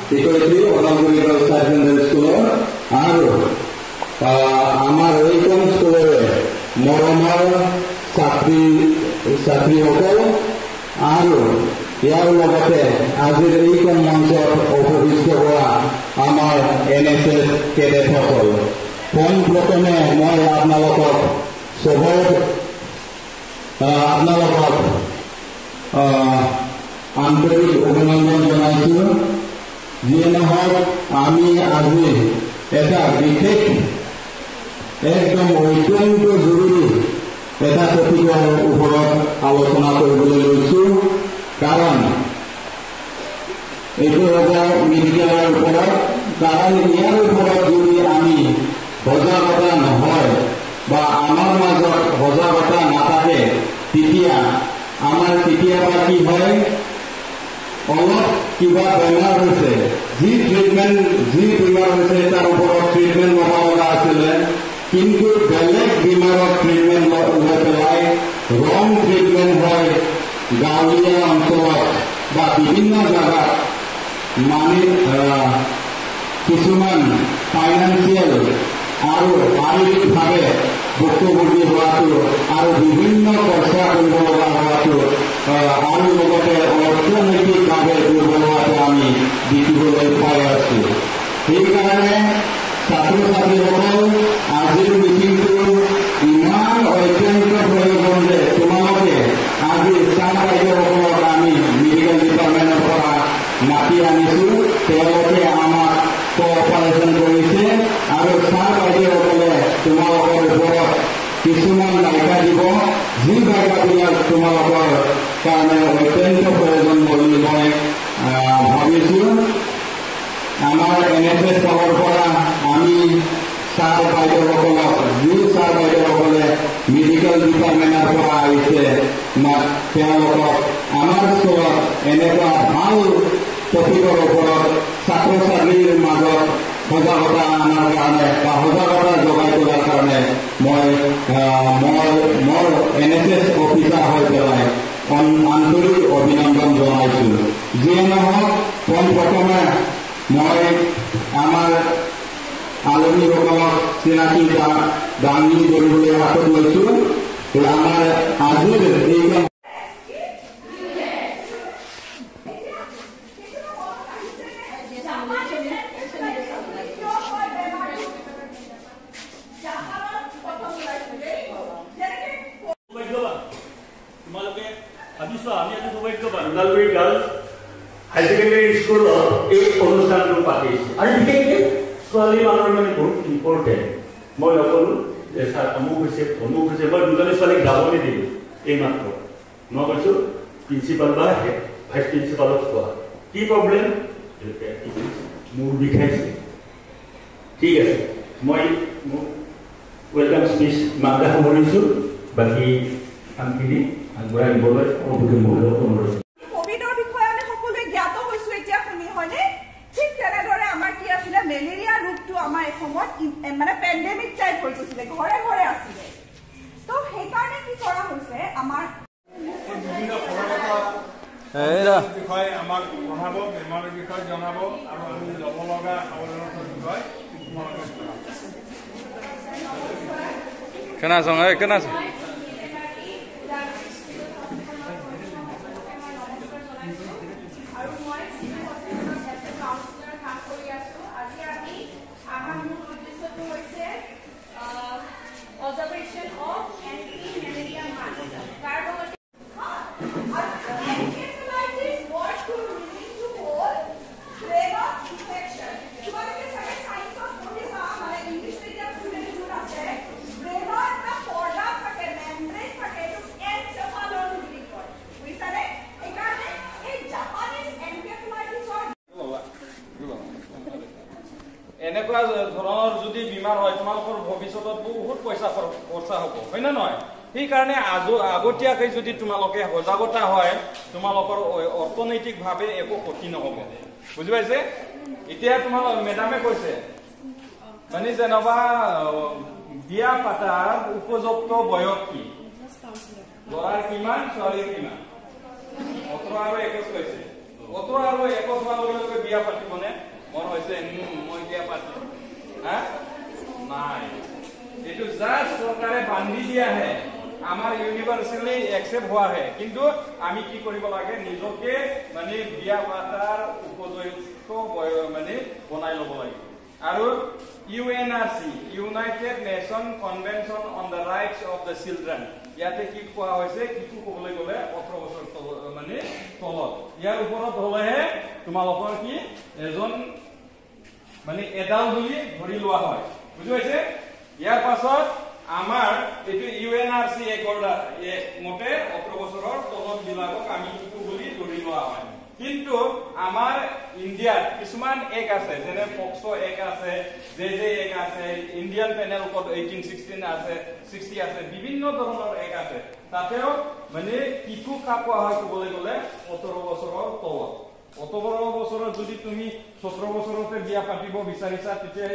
শিক্ষয়িত্ৰী Udalguri girls higher secondary স্কুলৰ আৰু আমাৰ এইখন স্কুলৰে মৰমৰ ছাত্ৰীসকল আৰু ইয়াৰ লগতে আজিৰ এইখন মঞ্চত উপবিষ্ট হোৱা আমাৰ NSS কেডেটসকল পোনপ্ৰথমে মই আপোনালোকক আন্তৰিক অভিনন্দন জনাইছোঁ। যিয়ে নহওক আমি আজি এটা বিশেষ একদম অত্যন্ত জৰুৰী এটা টপিকৰ ওপৰত আলোচনা কৰিবলৈ লৈছোঁ। কাৰণ এইটো হ'ব মেডিকেলৰ ওপৰত। কাৰণ ইয়াৰ ওপৰত যদি আমি সজাগতা নহয় বা আমাৰ মাজত সজাগতা নাথাকে তেতিয়া আমাৰ কেতিয়াবা কি হয় অলপ কিবা বেমাৰ হৈছে যি বেমাৰ হৈছে তাৰ ওপৰত ট্ৰিটমেণ্ট ল'ব লগা আছিলে, কিন্তু বেলেগ বেমাৰত ট্ৰিটমেণ্ট লৈ পেলাই ৰং ট্ৰিটমেণ্ট হয় গাঁৱলীয়া অঞ্চলত বা বিভিন্ন জেগাত মানে কিছুমান ফাইনেন্সিয়েল আৰু শাৰীৰিকভাৱে ভুক্তভোগী হোৱাটো আৰু বিভিন্ন খৰচা কৰিব লগা হোৱাটো আৰু লগতে অৰ্থনৈতিকভাৱে দুৰ্বল হোৱাটো আমি দেখিবলৈ পাই আছোঁ। সেইকাৰণে ছাত্ৰ ছাত্ৰীসকল আজিৰ মিটিংটো ইমান অত্যন্ত প্ৰয়োজন যে তোমালোকে আজি ছাৰ বাইদেউসকলক আমি মেডিকেল ডিপাৰ্টমেণ্টৰ পৰা মাতি আনিছোঁ। তেওঁলোকে আমাক কোঅপাৰেশ্যন কৰিছে আৰু ছাৰ বাইদেউসকলে তোমালোকৰ ওপৰত কিছুমান দায়িত্ব দিব, যি দায়িত্ববিলাক তোমালোকৰ কাৰণে অত্যন্ত প্ৰয়োজন বুলি মই ভাবিছোঁ। আমাৰ NSS ফালৰ পৰা আমি ছাৰ বাইদেউসকলক যি ছাৰ বাইদেউসকলে মেডিকেল ডিপাৰ্টমেণ্টৰ পৰা আহিছে তেওঁলোকক আমাৰ স্কুলত এনেকুৱা ভাল টপিকৰ ওপৰত ছাত্ৰ ছাত্ৰীৰ মাজত সজাগতা আনাৰ কাৰণে বা সজাগতা যোগাই তোলাৰ কাৰণে মই মোৰ NSS অফিচাৰ হৈ পেলাই আন্তৰিক অভিনন্দন জনাইছোঁ। যিয়ে নহওক পোনপ্ৰথমে মই আমাৰ আলহীসকলক চিনাকি দাঙি কৰিবলৈ হাতত লৈছোঁ। আমাৰ আজিৰ এইখন ওদালগুৰি গাৰ্লছ হায়াৰ ছেকেণ্ডাৰী স্কুলত এই অনুষ্ঠানটো পাতিছে আৰু বিশেষকৈ ছোৱালী মানুহৰ মানে বহুত ইম্পৰ্টেণ্ট। মই নকলোঁ যে ছাৰ অমুক হৈছে মই দুজনী ছোৱালীক যাব নিদিলোঁ। এই মাত্ৰ মই কৈছোঁ প্ৰিন্সিপাল বা ভাইচ প্ৰিন্সিপালক কোৱা কি প্ৰব্লেম, মোৰ বিষাইছে। ঠিক আছে, মই মোক ৱেলকাম স্পীচ মাতা সামৰিছোঁ। বাকী কামখিনি আগবঢ়াই নিবলৈ অনুৰোধ। কোভিডৰ বিষয়ে আমি সকলোৱে জ্ঞাত হৈছোঁ এতিয়া শুনি, হয়নে? ঠিক তেনেদৰে আমাৰ কি আছিলে মেলেৰিয়া ৰোগটো আমাৰ এসময়ত মানে পেণ্ডেমিক টাইপ হৈ গৈছিলে, ঘৰে ঘৰে আছিলে। তো সেইকাৰণে কি কৰা হৈছে আমাৰ বিভিন্ন বিষয়ে আমাক পঢ়াব, বেমাৰৰ বিষয়ে জনাব আৰু আমি ল'ব লগা সাৱধানতাৰ বিষয়ে কেনাচোন observation of anti-malaria mask. Encephalitis was to lead to whole brain infection. তোমালোকে সবে সাইন্স অফ পঢ়িছা, মানে ইংলিশ মিডিয়াম স্টুডেন্ট যোন আছে, ব্ৰেইনৰ এটা পৰ্দা থাকে, মেমব্ৰেন থাকে, এইটো এনচেফালন বুলি কয়। বুজিছানে? এইকাৰণে এই জাপানিজ এনকেফেলাইটিছৰ এনেকুৱা ধৰণৰ যদি বেমাৰ হয় তোমালোকৰ ভৱিষ্যতত বহুত পইচা খৰচা হ'ব, হয় নে নহয়? সেইকাৰণে আগতীয়াকৈ যদি তোমালোকে সজাগতা হয় তোমালোকৰ অৰ্থনৈতিকভাৱে একো ক্ষতি নহ'ব। বুজি পাইছে? এতিয়া তোমালোক মেডামে কৈছে মানে যেনিবা বিয়া পাতাৰ উপযুক্ত বয়স কি, ল'ৰাৰ কিমান ছোৱালীৰ কিমান, 18 আৰু 21 কৈছে। 18 আৰু 21 বছৰলৈকে বিয়া পাতিবনে মন হৈছে মই বিয়া পাতিম হা নাই এটো জাস্ট সরকারে বান্ধি দিয়া হে আমার ইউনিভার্সালি অ্যাকসেপ্ট হওয়া হে কিন্তু আমি কি কৰিব লাগে নিজকে মানে বিয়া পাতাৰ উপযুক্ত মানে বনাই লব লাগে আৰু UNRC United Nation Convention on the Rights of the Children ইয়াতে কি কোৱা হৈছে কিছু কবলৈ গলে 18 বছৰ মানে তলত ইয়াৰ ওপৰত হলেহে তোমালোকৰ কি এজন মানে এডাল বুলি ধৰি লোৱা হয় বুজি পাইছে ইয়াৰ পাছত আমাৰ এটো ইউএনআৰসি মতে 18 বছৰৰ তলত বিলাকক আমি কিছু বুলি ধৰি লোৱা হয় কিন্তু আমাৰ ইন্ডিয়াত কিছুমান এক আছে যেনে পক্সো এক আছে জেজে এক আছে ইন্ডিয়ান পেনেল কোড 1816 আছে 60 আছে বিভিন্ন ধৰণৰ এক আছে তাতেও মানে কিছু কাপোৱা হয় কবলৈ গলে 18 বছৰৰ তলত 18 বছৰৰ যদি তুমি 17 বছৰতে বিয়া পাতিব বিচাৰিছা তেতিয়া